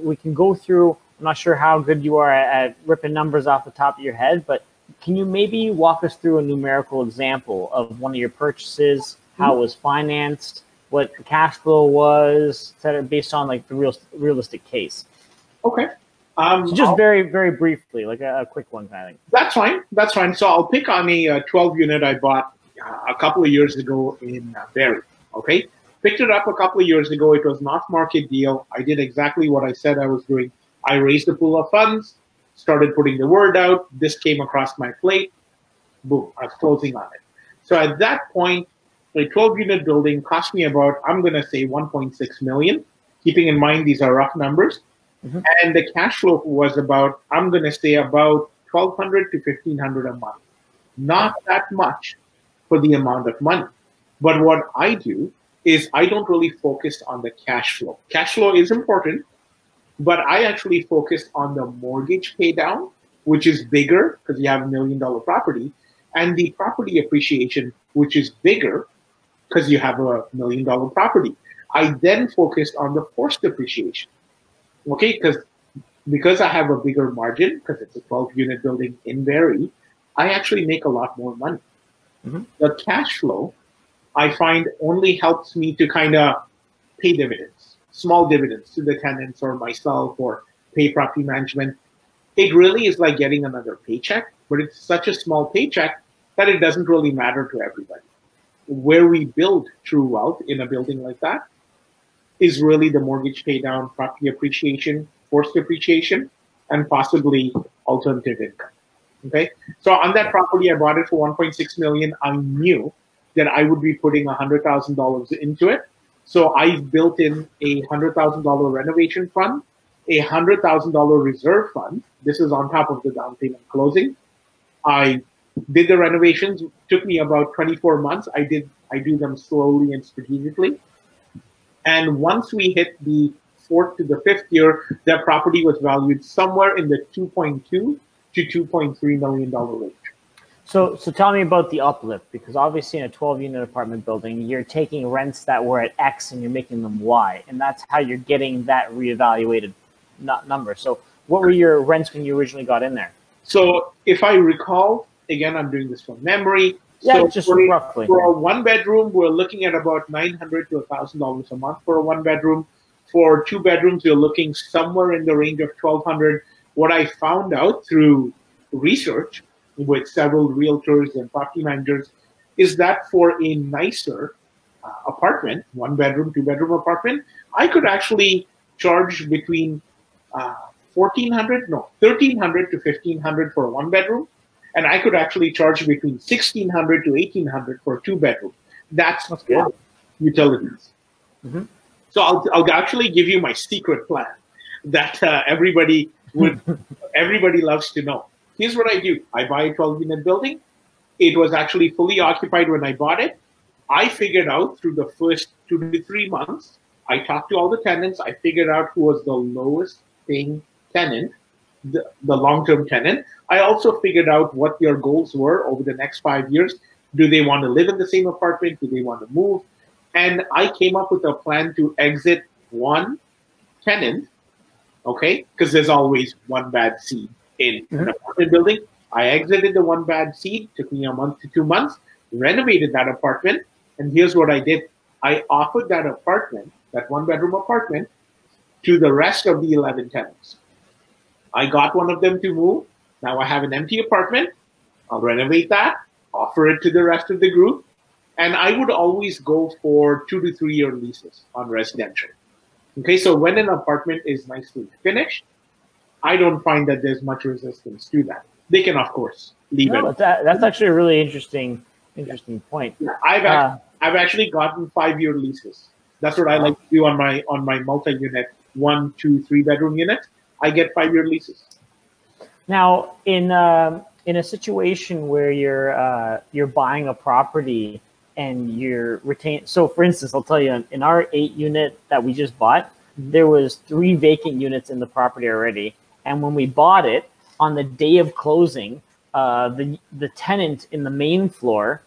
we can go through. I'm not sure how good you are at ripping numbers off the top of your head, but can you maybe walk us through a numerical example of one of your purchases, how it was financed, what the cash flow was, etc., based on like the realistic case? Okay. So just very, very briefly, like a quick one kind of thing. That's fine. That's fine. So I'll pick on a 12 unit I bought a couple of years ago in Barrie. Okay. Picked it up a couple of years ago. It was an off-market deal. I did exactly what I said I was doing. I raised a pool of funds, started putting the word out. This came across my plate. Boom, I was closing on it. So at that point, a 12-unit building cost me about, I'm going to say 1.6 million, keeping in mind these are rough numbers. Mm-hmm. And the cash flow was about, I'm going to say about 1,200 to 1,500 a month. Not that much for the amount of money. But what I do is I don't really focus on the cash flow. Cash flow is important, but I actually focus on the mortgage pay down, which is bigger because you have $1 million property, and the property appreciation, which is bigger because you have a $1 million property. I then focused on the forced appreciation. Okay, because I have a bigger margin, because it's a 12-unit building in Barrie, I actually make a lot more money. Mm-hmm. The cash flow, I find, only helps me to kind of pay dividends, small dividends to the tenants or myself, or pay property management. It really is like getting another paycheck, but it's such a small paycheck that it doesn't really matter to everybody. Where we build true wealth in a building like that is really the mortgage pay down, property appreciation, forced appreciation, and possibly alternative income. Okay, so on that property, I bought it for 1.6 million. I knew that I would be putting $100,000 into it. So I built in a $100,000 renovation fund, a $100,000 reserve fund. This is on top of the down payment closing. I did the renovations. Took me about 24 months. I do them slowly and strategically. And once we hit the 4th to the 5th year, that property was valued somewhere in the $2.2 to $2.3 million range. So tell me about the uplift, because obviously in a 12-unit apartment building, you're taking rents that were at X and you're making them Y, and that's how you're getting that reevaluated number. So what were your rents when you originally got in there? So if I recall, again, I'm doing this from memory. Yeah, so just roughly. For a one-bedroom, we're looking at about $900 to $1,000 a month for a one-bedroom. For two bedrooms, you're looking somewhere in the range of $1,200. What I found out through research with several realtors and property managers is that for a nicer apartment, one-bedroom, two-bedroom apartment, I could actually charge between $1,300 to $1,500 for a one-bedroom. And I could actually charge between $1,600 to $1,800 for a two-bedroom. That's good. Utilities. Mm-hmm. So I'll actually give you my secret plan that everybody loves to know. Here's what I do. I buy a 12-unit building. It was actually fully occupied when I bought it. I figured out through the first 2 to 3 months, I talked to all the tenants. I figured out who was the lowest paying tenant, the long-term tenant. I also figured out what their goals were over the next 5 years. Do they want to live in the same apartment? Do they want to move? And I came up with a plan to exit one tenant, okay? Because there's always one bad seed in an apartment building. I exited the one bad seed, took me a month to 2 months, renovated that apartment, and here's what I did. I offered that apartment, that one-bedroom apartment, to the rest of the 11 tenants. I got one of them to move. Now I have an empty apartment. I'll renovate that, offer it to the rest of the group, and I would always go for 2 to 3 year leases on residential. Okay, so when an apartment is nicely finished, I don't find that there's much resistance to that. They can, of course, leave it. That's actually a really interesting point. I've actually gotten 5 year leases. That's what I like to do on my multi-unit 1, 2, 3 bedroom units. I get 5 year leases. Now, in a situation where you're buying a property and you're retained, so for instance, I'll tell you, in our 8 unit that we just bought, there was 3 vacant units in the property already, and when we bought it, on the day of closing, the tenant in the main floor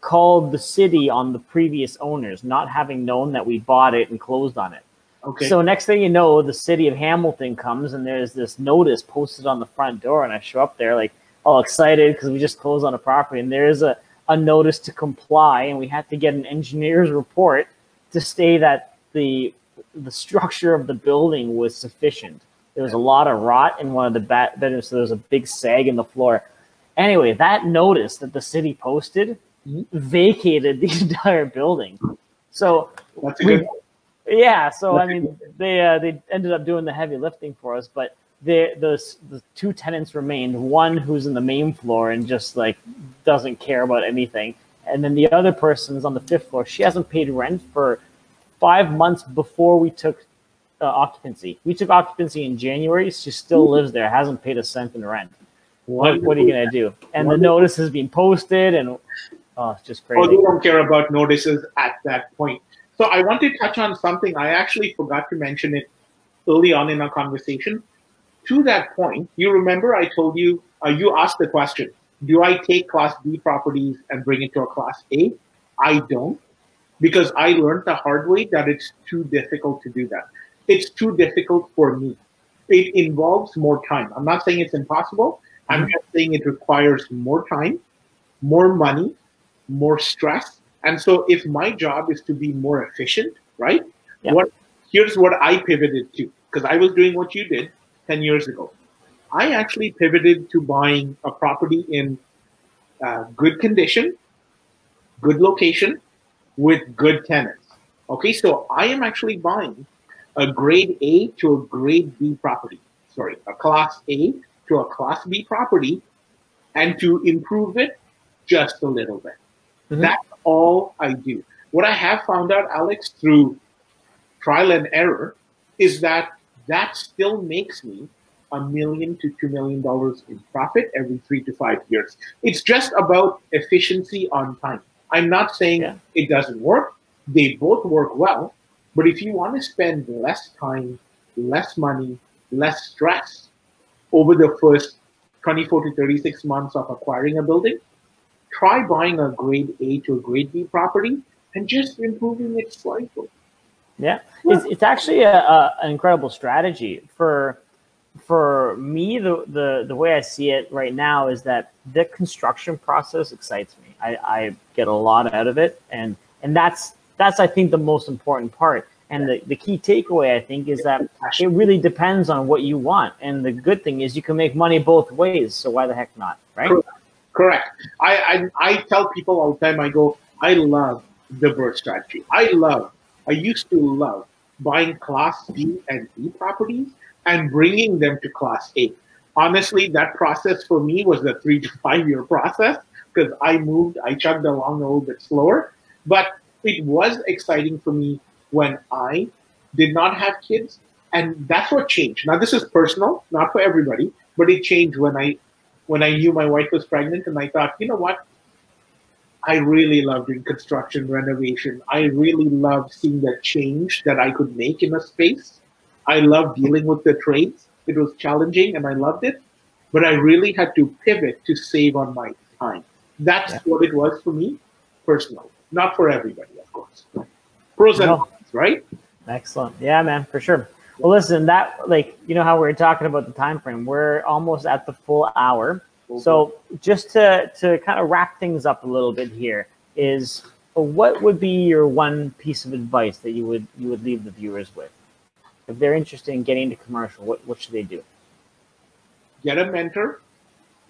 called the city on the previous owners, not having known that we bought it and closed on it. Okay. So next thing you know, the city of Hamilton comes and there's this notice posted on the front door, and I show up there like all excited because we just closed on a property, and there's a notice to comply, and we had to get an engineer's report to say that the structure of the building was sufficient. There was a lot of rot in one of the bedrooms, so there was a big sag in the floor. Anyway, that notice that the city posted vacated the entire building. So that's a good. Yeah, so I mean, they ended up doing the heavy lifting for us, but the 2 tenants remained. One who's in the main floor and just like doesn't care about anything, and then the other person's on the 5th floor. She hasn't paid rent for 5 months before we took occupancy. We took occupancy in January. She still lives there, hasn't paid a cent in rent. What are you gonna do? And the notice has been posted, and it's just crazy. Oh, they don't care about notices at that point. So I want to touch on something. I actually forgot to mention it early on in our conversation. To that point, you remember I told you, you asked the question, do I take Class B properties and bring it to a Class A? I don't, because I learned the hard way that it's too difficult to do that. It's too difficult for me. It involves more time. I'm not saying it's impossible. I'm just saying it requires more time, more money, more stress. And so if my job is to be more efficient, right? Yeah. Here's what I pivoted to, because I was doing what you did 10 years ago. I actually pivoted to buying a property in good condition, good location, with good tenants. Okay, so I am actually buying a grade A to a grade B property. Sorry, a Class A to a Class B property, and to improve it just a little bit. That's all I do. What I have found out, Alex, through trial and error, is that still makes me $1 million to $2 million in profit every 3 to 5 years. It's just about efficiency on time. I'm not saying it doesn't work. They both work well. But if you want to spend less time, less money, less stress over the first 24 to 36 months of acquiring a building, try buying a grade A to a grade B property and just improving it slightly. Yeah, it's actually an incredible strategy. For me, the way I see it right now is that the construction process excites me. I get a lot out of it, and that's I think the most important part. And the key takeaway, I think, is that it really depends on what you want. And the good thing is you can make money both ways. So why the heck not, right? Correct. I tell people all the time, I go, I love the birth strategy. I used to love buying Class B and B properties and bringing them to Class A. Honestly, that process for me was a 3 to 5 year process because I chugged along a little bit slower. But it was exciting for me when I did not have kids. And that's what changed. Now, this is personal, not for everybody, but it changed when I knew my wife was pregnant, and I thought, you know what? I really love doing construction renovation. I really love seeing the change that I could make in a space. I love dealing with the trades. It was challenging and I loved it, but I really had to pivot to save on my time. That's what it was for me personally, not for everybody, of course. Pros and cons, right? Excellent. Yeah, man, for sure. Well, listen, that, like, you know how we were talking about the time frame, we're almost at the full hour. So just to kind of wrap things up a little bit here is, what would be your one piece of advice that you would leave the viewers with? If they're interested in getting into commercial, what should they do? Get a mentor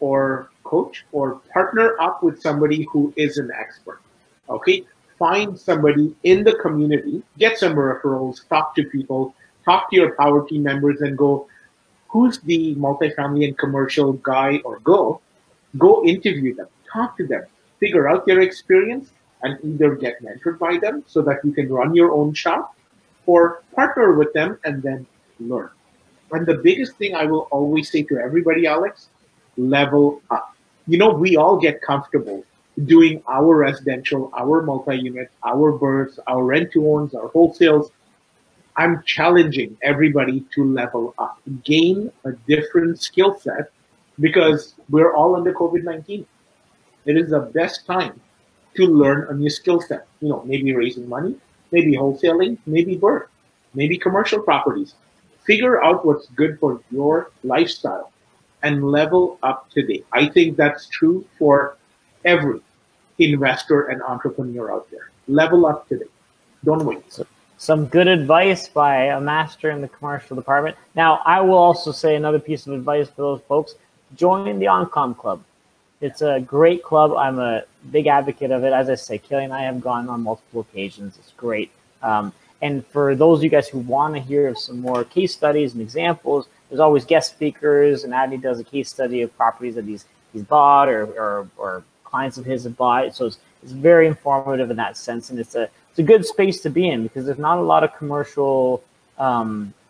or coach or partner up with somebody who is an expert. Okay? Find somebody in the community, get some referrals, talk to people, talk to your power team members and go, who's the multifamily and commercial guy or girl? Go interview them, talk to them, figure out their experience, and either get mentored by them so that you can run your own shop or partner with them and then learn. And the biggest thing I will always say to everybody, Alex, level up. You know, we all get comfortable doing our residential, our multi-unit, our bursts, our rent-to-owns, our wholesales. I'm challenging everybody to level up, gain a different skill set, because we're all under COVID-19. It is the best time to learn a new skill set. You know, maybe raising money, maybe wholesaling, maybe birth, maybe commercial properties. Figure out what's good for your lifestyle and level up today. I think that's true for every investor and entrepreneur out there. Level up today. Don't wait. Some good advice by a master in the commercial department. Now, I will also say another piece of advice for those folks: join the Oncom Club. It's a great club. I'm a big advocate of it. As I say, Kelly and I have gone on multiple occasions. It's great. And for those of you guys who want to hear of some more case studies and examples, there's always guest speakers, and Adney does a case study of properties that he's bought or clients of his have bought. So it's very informative in that sense, and it's a good space to be in, because there's not a lot of commercial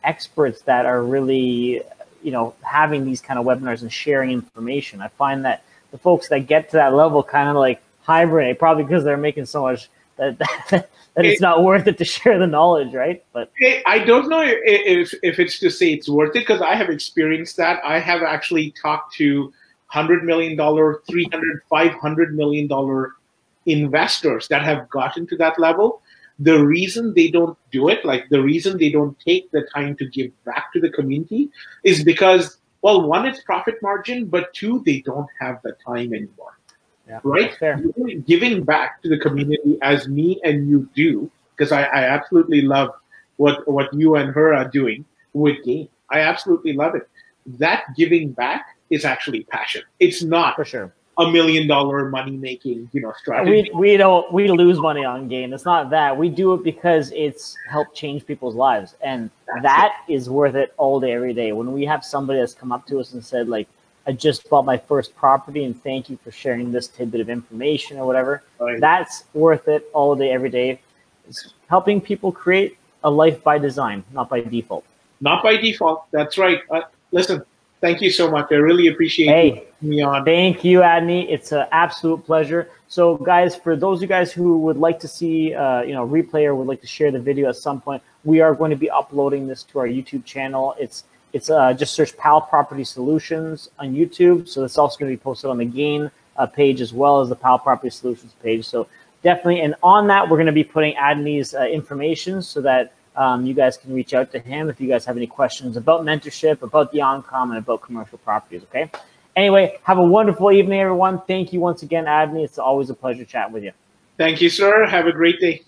experts that are really, you know, having these kind of webinars and sharing information. I find that the folks that get to that level kind of like hibernate, probably because they're making so much that it's not worth it to share the knowledge, right? But I don't know if it's to say it's worth it, because I have experienced that. I have actually talked to $100 million, $300, $500 million investors that have gotten to that level. The reason they don't do it, like the reason they don't take the time to give back to the community, is because, well, one, it's profit margin, but two, they don't have the time anymore. Yeah, right? fair. Giving back to the community as me and you do, because I absolutely love what you and her are doing with GHAIN. I absolutely love it. That giving back is actually passion. It's not for sure $1 million money making, you know, strategy. We lose money on GHAIN. It's not that. We do it because it's helped change people's lives, and that is worth it all day, every day. When we have somebody that's come up to us and said, like, I just bought my first property and thank you for sharing this tidbit of information or whatever, that's worth it all day, every day. It's helping people create a life by design, not by default. Not by default. That's right. Listen, thank you so much. I really appreciate you having me on. Thank you, Adney. It's an absolute pleasure. So, guys, for those of you guys who would like to see, replay, or would like to share the video at some point, we are going to be uploading this to our YouTube channel. It's just search PAL Property Solutions on YouTube. So it's also going to be posted on the GHAIN page, as well as the PAL Property Solutions page. So definitely, and on that, we're going to be putting Adney's information so that you guys can reach out to him if you guys have any questions about mentorship, about the Oncom, and about commercial properties, okay? Anyway, have a wonderful evening, everyone. Thank you once again, Adney. It's always a pleasure chatting with you. Thank you, sir. Have a great day.